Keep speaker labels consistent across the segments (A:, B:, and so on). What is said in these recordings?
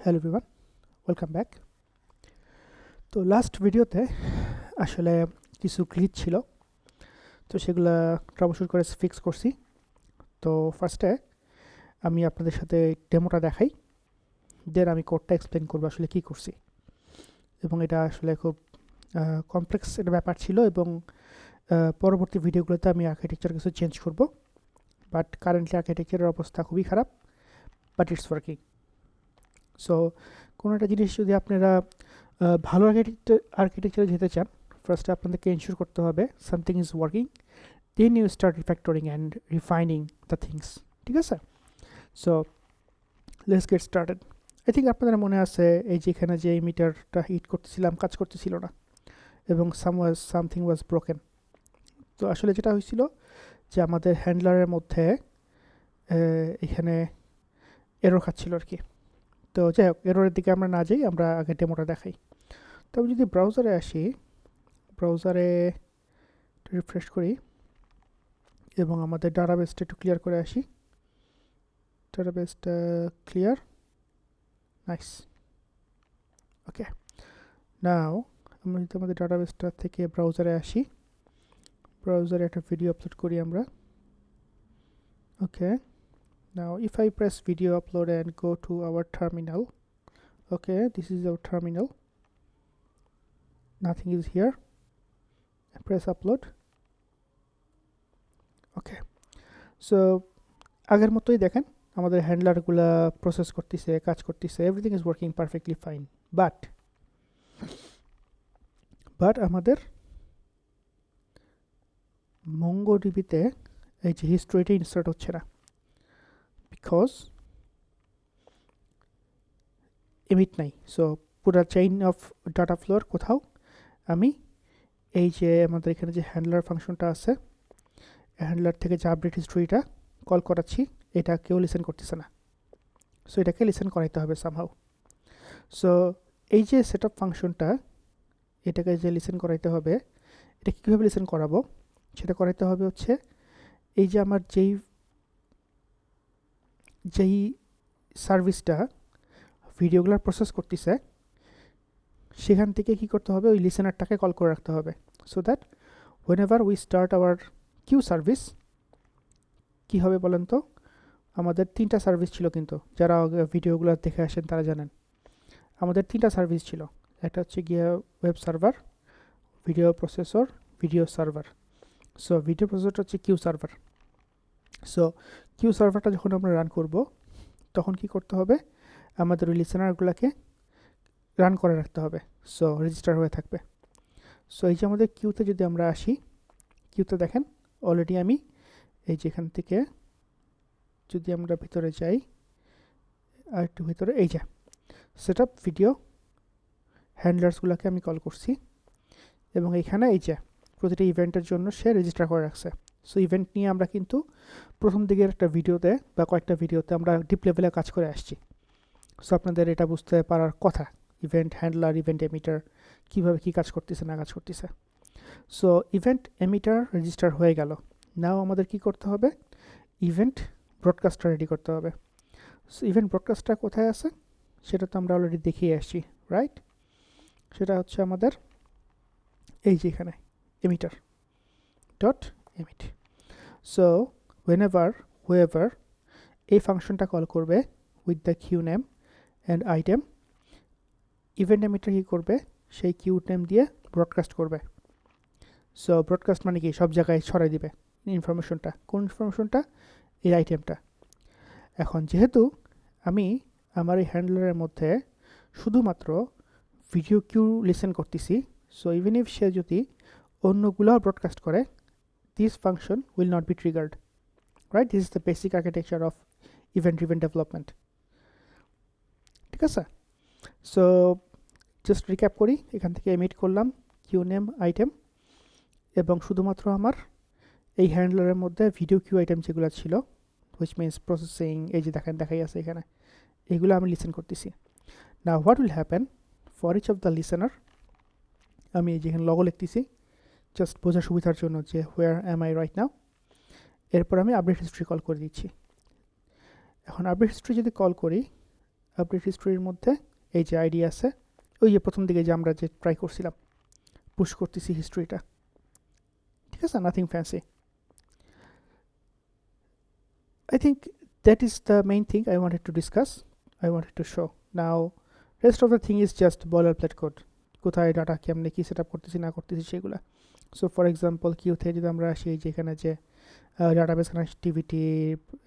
A: Hello everyone, welcome back. তো last ভিডিওতে আসলে কিছু গ্লিচ ছিল, তো সেগুলো ট্রাবলশুট করে ফিক্স করছি। তো ফার্স্টে আমি আপনাদের সাথে ডেমোটা দেখাই, দেন আমি কোডটা এক্সপ্লেন করবো আসলে কী করছি। এবং এটা আসলে খুব কমপ্লেক্স একটা ব্যাপার ছিল, এবং পরবর্তী ভিডিওগুলোতে আমি আর্কিটেকচার কিছু চেঞ্জ করব, বাট কারেন্টলি আর্কিটেকচারের অবস্থা খুবই খারাপ, বাট ইটস ওয়ার্কিং। সো কোনো একটা জিনিস যদি আপনারা ভালো আর্কিটেকচারে যেতে চান, ফার্স্টে আপনাদেরকে এনশিওর করতে হবে something is working, then you start refactoring and refining the things. ঠিক আছে? So let's get started. I think আপনাদের মনে আছে এই যেখানে যে এই মিটারটা হিট করতেছিলাম, কাজ করতেছিল না, এবং সামথিং ওয়াজ ব্রোকেন। তো আসলে যেটা হয়েছিল যে আমাদের হ্যান্ডলারের মধ্যে এখানে এরর খাচ্ছিল আর কি। তো যাই হোক, এররের দিকে আমরা না যাই, আমরা আগে ডেমোটা দেখাই। তবে যদি ব্রাউজারে আসি, ব্রাউজারে রিফ্রেশ করি এবং আমাদের ডাটাবেসটা একটু ক্লিয়ার করে আসি। ডাটাবেসটা ক্লিয়ার, নাইস। ওকে, নাও আমরা যদি আমাদের ডাটাবেসটা থেকে ব্রাউজারে আসি, ব্রাউজারে একটা ভিডিও আপলোড করি আমরা। ওকে, now if I press video upload and go to our terminal, okay, this is our terminal, nothing is here, and press upload. Okay, so আগের মতোই দেখেন আমাদের হ্যান্ডলারগুলো প্রসেস করতেছে, কাজ করতেছে, everything is working perfectly fine. But আমাদের মঙ্গোডিবিতে এই যে হিস্ট্রিটা ইনসার্ট হচ্ছে না, বিকজ এমিট নাই। সো পুরো চেইন অফ ডাটা ফ্লোর কোথাও আমি এই যে আমাদের এখানে যে হ্যান্ডলার ফাংশনটা আছে, হ্যান্ডলার থেকে যে আপডেট হিস্ট্রিটা কল করাচ্ছি, এটা কেউ লিসেন করতেছে না। সো এটাকে লিসেন করাইতে হবে সামহাউ। সো এই যে সেট আপ ফাংশনটা, এটাকে যে লিসেন করাইতে হবে, এটা কীভাবে লিসেন করাবো সেটা করাইতে হবে হচ্ছে এই যে আমার যেই সার্ভিসটা ভিডিওগুলো প্রসেস করতেছে, সেখান থেকে কী করতে হবে, ওই লিসেনারটাকে কল করে রাখতে হবে। So that whenever we start our queue service, কী হবে বলেন তো, আমাদের 3টা সার্ভিস ছিল, কিন্তু যারা ভিডিওগুলো দেখে আসেন তারা জানেন আমাদের 3টা সার্ভিস ছিল। একটা হচ্ছে গিয়ে web server, video processor, video server. So video প্রসেসরটা হচ্ছে কিউ সার্ভার। সো কিউ সার্ভারটা যখন আমরা রান করব, তখন কি করতে হবে, আমাদের ওই লিসেনারগুলোকে রান করে রাখতে হবে, সো রেজিস্টার হয়ে থাকবে। সো এই যে আমাদের কিউতে যদি আমরা আসি, কিউতে দেখেন অলরেডি আমি এই যেখান থেকে যদি আমরা ভিতরে যাই, আর একটু ভিতরে, এই যে সেট আপ ভিডিও হ্যান্ডলার্সগুলোকে আমি কল করছি, এবং এইখানে এই যে প্রতিটা ইভেন্টের জন্য সে রেজিস্টার করে রাখছে। সো ইভেন্ট নিয়ে আমরা কিন্তু প্রথম দিকের একটা ভিডিওতে বা কয়েকটা ভিডিওতে আমরা ডিপ লেভেলে কাজ করে আসছি। সো আপনাদের এটা বুঝতে পারার কথা, ইভেন্ট হ্যান্ডলার, ইভেন্ট এমিটার কীভাবে কী কাজ করতেছে না কাজ করতেছে। সো ইভেন্ট এমিটার রেজিস্টার হয়ে গেল। নাও আমাদের কি করতে হবে, ইভেন্ট ব্রডকাস্টটা রেডি করতে হবে। সো ইভেন্ট ব্রডকাস্টটা কোথায় আছে সেটা তো আমরা অলরেডি দেখিয়ে আসছি, রাইট? সেটা হচ্ছে আমাদের এই যে এখানে emitter dot emit. So whoever এই ফাংশনটা কল করবে with the queue name and item, event emitter কী করবে, সেই কিউ নেম দিয়ে ব্রডকাস্ট করবে। সো ব্রডকাস্ট মানে কি, সব জায়গায় ছড়াই দিবে ইনফরমেশনটা। কোন ইনফরমেশনটা? এই আইটেমটা। এখন যেহেতু আমি আমার এই হ্যান্ডলারের মধ্যে শুধুমাত্র ভিডিও কিউ লিসেন করতেছি, সো ইভেন ইফ সে যদি অন্যগুলো ব্রডকাস্ট করে, this function will not be triggered, right? This is the basic architecture of event-driven development. ঠিক আছে? সো জাস্ট রিক্যাপ করি, এখান থেকে এমিট করলাম কিউ নেম আইটেম, এবং শুধুমাত্র আমার এই হ্যান্ডলারের মধ্যে ভিডিও কিউ আইটেম যেগুলো ছিল, হুইচ মিনস প্রসেসিং, এই যে দেখাই আছে এখানে, এগুলো আমি লিসেন করতেছি। Now what will happen for each of the listener, আমি এই যেখানে লগো লিখতেছি জাস্ট বোঝার সুবিধার জন্য যে হোয়ার অ্যাম আই রাইট নাও। এরপর আমি আপডেট হিস্ট্রি কল করে দিচ্ছি। এখন আপডেট হিস্ট্রি যদি কল করি, আপডেট হিস্ট্রির মধ্যে এই যে আইডি আছে, ওই যে প্রথম দিকে যে আমরা যে ট্রাই করছিলাম পুশ করতেছি হিস্ট্রিটা, ঠিক আছে, nothing fancy. I think that is the main thing I wanted to discuss, I wanted to show. Now rest of the thing is just boilerplate code, কোথায় ডাটা কেমনে কি সেট আপ করতেছি না করতেছি সেগুলো। সো ফর এক্সাম্পল কিউ থেকে যদি আমরা আসি যেখানে যে ডাটাবেস কানেক্টিভিটি,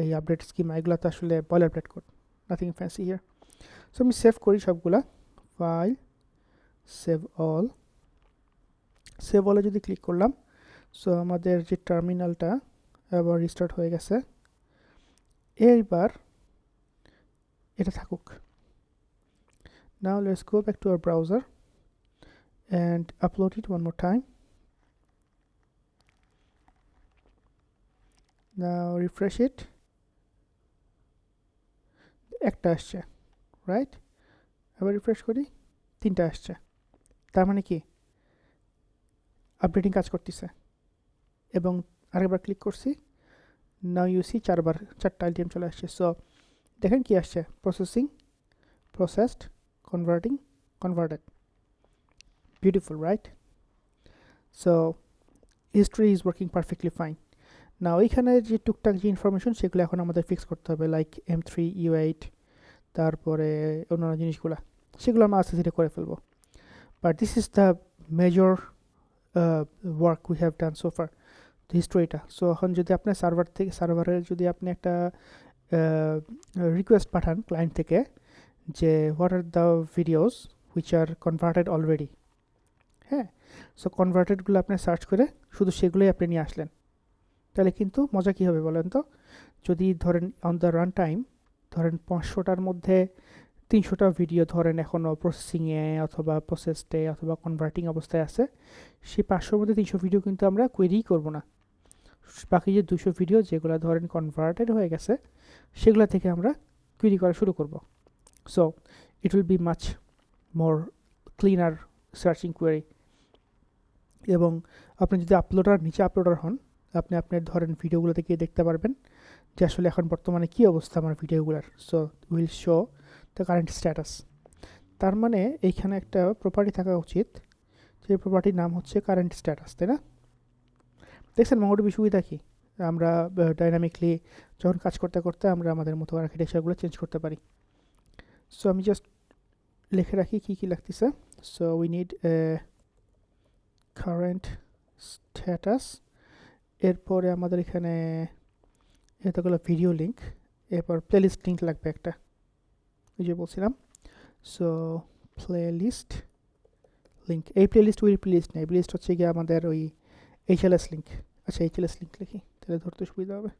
A: এই আপডেট স্কিম, এগুলো তো আসলে boilerplate code, nothing fancy here. So আমি সেভ করি সবগুলা, ফাইল, সেভ অল, সেভ অলে যদি ক্লিক করলাম, সো আমাদের যে টার্মিনালটা আবার রিস্টার্ট হয়ে গেছে। এইবার এটা থাকুক। Now let's go back to our browser and upload it one more time. Now refresh it, একটা আসছে, রাইট? আবার রিফ্রেশ করি, তিনটা আসছে। তার মানে কি আপডেটিং কাজ করতেছে। এবং আরেকবার ক্লিক করছি, নাও ইউ সি চারটা আইটেম চলে আসছে। সো দেখেন কি আসছে, processing, processed, converting, converted. Beautiful, right? So history is working perfectly fine. না ওইখানে যে টুকটাক যে ইনফরমেশন সেগুলো এখন আমাদের ফিক্স করতে হবে, লাইক M3 U8, তারপরে অন্যান্য জিনিসগুলো, সেগুলো আমরা আস্তে ধীরে করে ফেলবো। But this is the major work we have done so far, হিস্ট্রিটা। সো এখন যদি আপনার সার্ভারে যদি আপনি একটা রিকোয়েস্ট পাঠান ক্লায়েন্ট থেকে যে what are the videos which are converted already, হ্যাঁ, সো কনভার্টেডগুলো আপনি সার্চ করে শুধু সেগুলোই আপনি নিয়ে আসলেন, তাহলে কিন্তু মজা কী হবে বলেন তো? যদি ধরেন অন দ্য রান টাইম ধরেন 500টার মধ্যে 300টা ভিডিও ধরেন এখনও প্রসেসিংয়ে অথবা প্রসেসডে অথবা কনভার্টিং অবস্থায় আছে, সেই 500-র মধ্যে 300 ভিডিও কিন্তু আমরা কোয়েরিই করব না। বাকি যে 200 ভিডিও যেগুলো ধরেন কনভার্টেড হয়ে গেছে সেগুলো থেকে আমরা কোয়েরি করা শুরু করব। So it will be much more cleaner searching query. এবং আপনি যদি নিচে আপলোডার হন, আপনি আপনার ধরেন ভিডিওগুলোতে গিয়ে দেখতে পারবেন যে আসলে এখন বর্তমানে কী অবস্থা আমার ভিডিওগুলোর। So will show the current status. তার মানে এইখানে একটা প্রপার্টি থাকা উচিত, যে প্রপার্টির নাম হচ্ছে কারেন্ট স্ট্যাটাস, তাই না? দেখছেন মোটামুটি সুবিধা কি, আমরা ডাইনামিকলি যখন কাজ করতে করতে আমরা আমাদের মতো আর্কিটেকচারগুলো চেঞ্জ করতে পারি। সো আমি জাস্ট লিখে রাখি কী কী লাগতেছে। So we need current status, এরপরে আমাদের এখানে এতগুলো ভিডিও লিঙ্ক, এরপর প্লেলিস্ট লিঙ্ক লাগবে একটা, ওই যে বলছিলাম। সো প্লেলিস্ট লিঙ্ক, এই প্লেলিস্ট ওই প্লেলিস্ট নেই, প্লেলিস্ট হচ্ছে গিয়ে আমাদের ওই HLS লিঙ্ক। আচ্ছা HLS লিঙ্ক লিখি, তাহলে ধরতে সুবিধা হবে,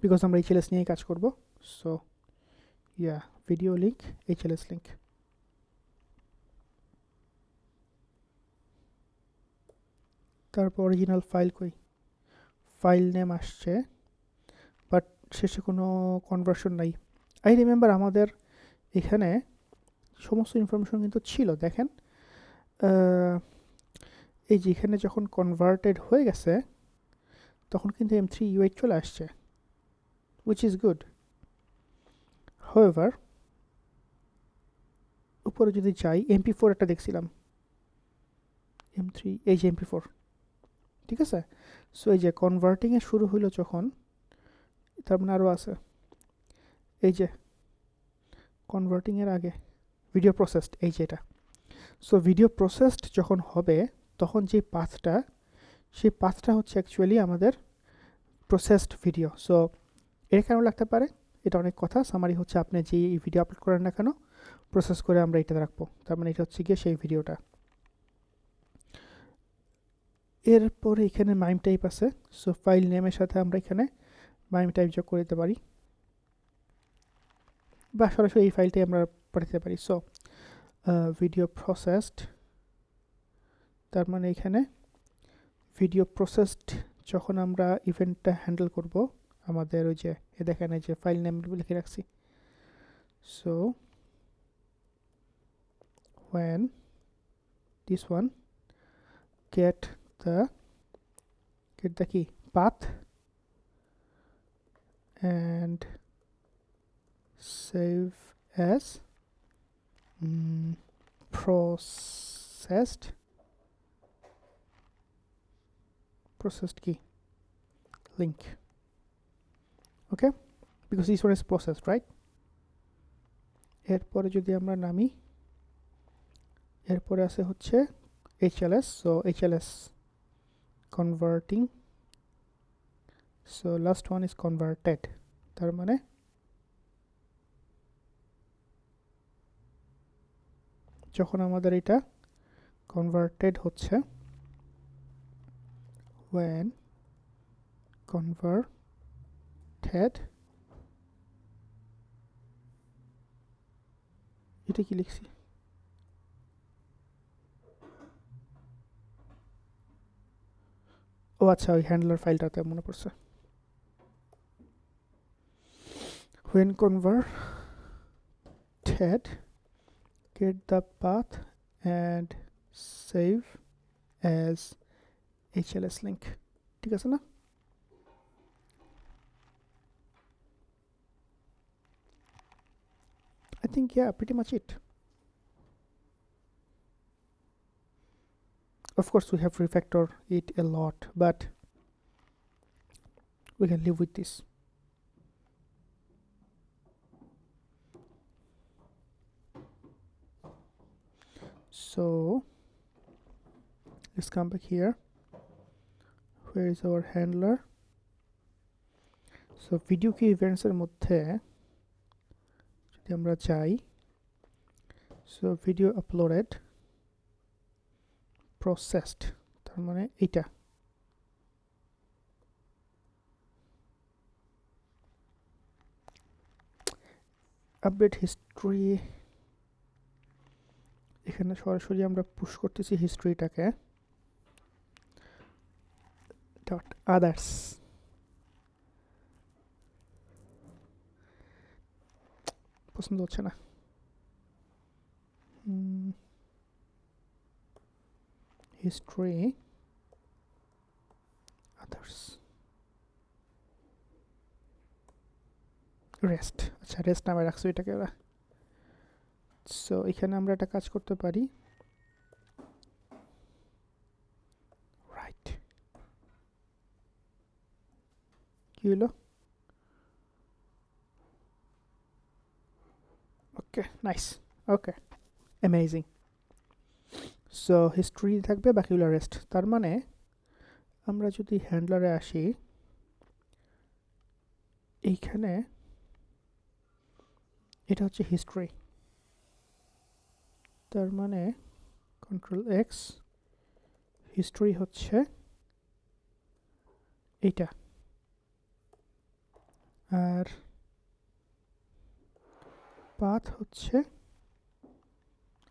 A: বিকজ আমরা HLS নিয়েই কাজ করব। So yeah, video link, HLS link. তারপর অরিজিনাল ফাইল কই, ফাইল নেম আসছে বাট শেষে কোনো কনভার্সন নাই। আই রিমেম্বার আমাদের এখানে সমস্ত ইনফরমেশন কিন্তু ছিল, দেখেন এই যে এখানে যখন কনভার্টেড হয়ে গেছে তখন কিন্তু M3 U8 চলে আসছে, which is good. However, উপরে যদি যাই MP4 একটা দেখছিলাম, M3 এই যে MP4, ঠিক আছে? সো এই যে কনভার্টিংয়ে শুরু হইলো যখন, তার মানে আরও আছে, এই যে কনভার্টিংয়ের আগে ভিডিও প্রসেসড, এই যে এটা। সো ভিডিও প্রসেসড যখন হবে তখন যে পাথটা, সেই পাথটা হচ্ছে অ্যাকচুয়ালি আমাদের প্রসেসড ভিডিও। সো এটা কেন লাগতে পারে, এটা অনেক কথা, সামারি হচ্ছে আপনি যে ভিডিও আপলোড করেন না কেন প্রসেস করে আমরা এটা রাখবো, তার মানে এটা হচ্ছে গিয়ে সেই ভিডিওটা। এরপরে এখানে মাইম টাইপ আছে, সো ফাইল নেমের সাথে আমরা এখানে মাইম টাইপ যোগ করে দিতে পারি বা সরাসরি এই ফাইলটাই আমরা পাঠাতে পারি। সো ভিডিও প্রসেসড, তার মানে এখানে ভিডিও প্রসেসড যখন আমরা ইভেন্টটা হ্যান্ডেল করব, আমাদের ওই যে দেখেন এই যে ফাইল নেম লিখে রাখছি। So when this one get the key path and save as processed key link. Okay, because this one is processed, right? এরপরে যদি আমরা নামি, এরপরে আছে হচ্ছে HLS, so HLS converting, so last one is converted, তার মানে যখন আমাদের এটা converted হচ্ছে, when converted, এটা কি লিখছি, ও আচ্ছা ওই হ্যান্ডলার ফাইলটাতে মনে পড়ছে। when converted, get the path and save as HLS link, ঠিক আছে না? I think yeah, pretty much it. Of course we have refactor it a lot, but we can live with this. So let's come back here. Where is our handler? So video key events এর মধ্যে যদি আমরা যাই, so video uploaded processed, তার মানে এইটা update history, এখানে সরাসরি আমরা পুশ করতেছি হিস্ট্রিটাকে ডট আদার্স, পছন্দ হচ্ছে না, হিস্ট্রি আদার্স রেস্ট, আচ্ছা রেস্ট নামে রাখছো এটাকে ওরা। সো এখানে আমরা একটা কাজ করতে পারি, রাইট, কি হলো, ওকে নাইস, ওকে অ্যামেজিং। সো হিস্ট্রি থাকবে, বাকিগুলো রেস্ট, তার মানে আমরা যদি হ্যান্ডলারে আসি, এইখানে এটা হচ্ছে হিস্ট্রি, তার মানে কন্ট্রোল এক্স, হিস্ট্রি হচ্ছে এইটা, আর পাথ হচ্ছে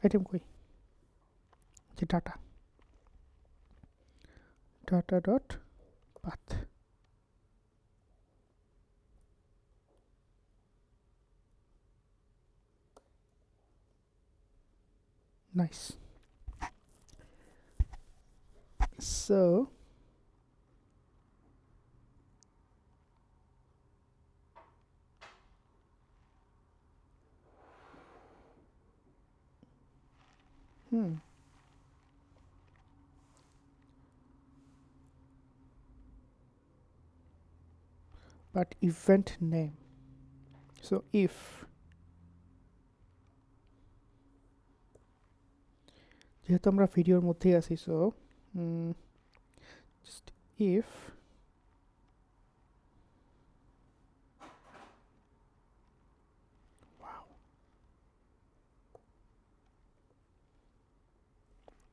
A: আইটেম কই, যে data, data dot path, nice. So but event name, so if যেহেতু আমরা ভিডিওর মধ্যেই আছি, সো just if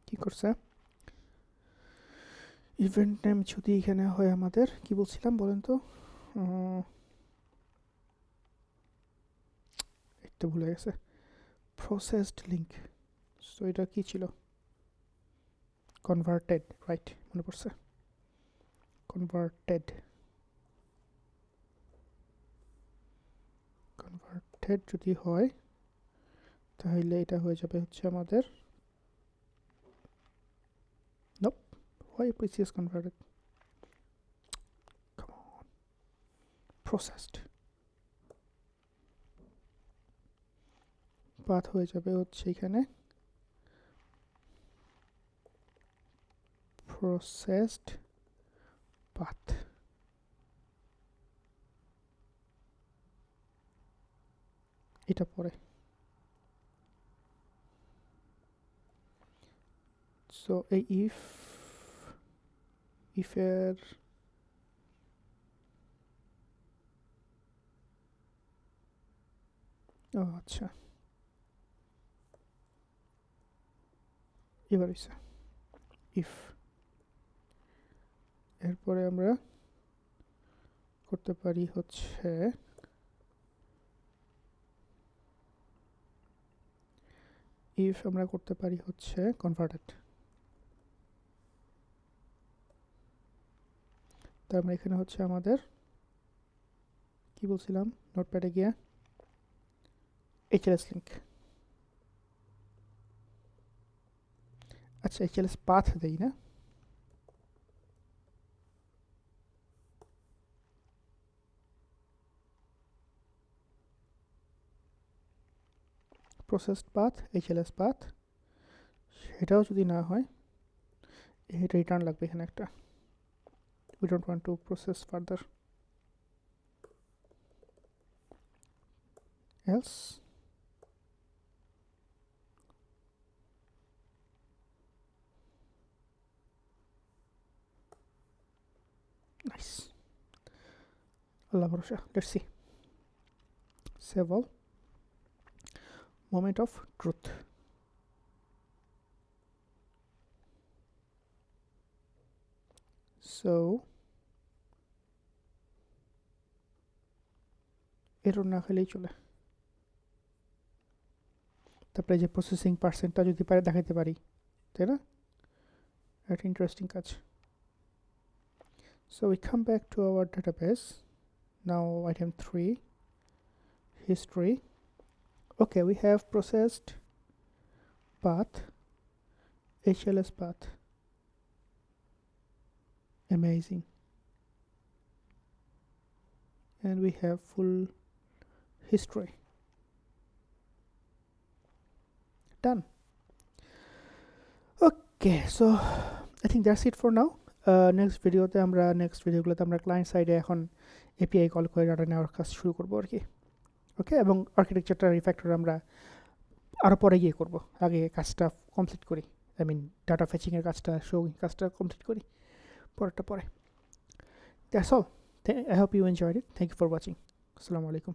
A: কি করছে, ইভেন্ট নেম যদি এখানে হয় আমাদের, কি বলছিলাম বলেন তো, একটু ভুলে গেছে, প্রসেসড লিঙ্ক, সো এটা কি ছিল, কনভার্টেড, রাইট মনে পড়ছে, কনভার্টেড যদি হয় তাহলে এটা হয়ে যাবে হচ্ছে আমাদের, nope, why previous converted, come on, processed, path হয়ে যাবে হচ্ছে এখানে প্রসেসড পাথ। এটা পরে সো এই ইফের আচ্ছা এবার হইছে ইফ। এরপরে আমরা করতে পারি হচ্ছে ইফ আমরা করতে পারি হচ্ছে কনভার্টেড। তার মানে এখানে হচ্ছে আমাদের কি বলছিলাম নোটপ্যাডে গিয়ে HLS লিঙ্ক। আচ্ছা HLS পাথ দেই না, প্রসেসড পাথ HLS পাথ, সেটাও যদি না হয় এটা রিটার্ন লাগবে এখানে একটা। we don't want to process further else nice Allah bharosha. Let's see, save all, moment of truth. So error না খেলেই চলে। তারপরে যে প্রসেসিং পার্সেন্টটা যদি পারে দেখাইতে পারি, তাই না? একটা ইন্টারেস্টিং কাজ। So we come back to our database. Now item 3, history. Okay, we have processed path, HLS path. Amazing. And we have full history. Done. Okay, so I think that's it for now. Next ভিডিওগুলোতে আমরা client সাইডে এখন API call করে data নেওয়ার কাজ শুরু করবো আর কি। ওকে, এবং আর্কিটেকচারটা রিফ্যাক্টর আমরা আরও পরে গিয়ে করব, আগে কাজটা কমপ্লিট করি, আই মিন ডাটা ফেচিংয়ের কাজটা, শোয়িং কাজটা কমপ্লিট করি, পরেরটা পরে। That's all. I hope you enjoyed it. Thank you for watching. Assalamu alaikum.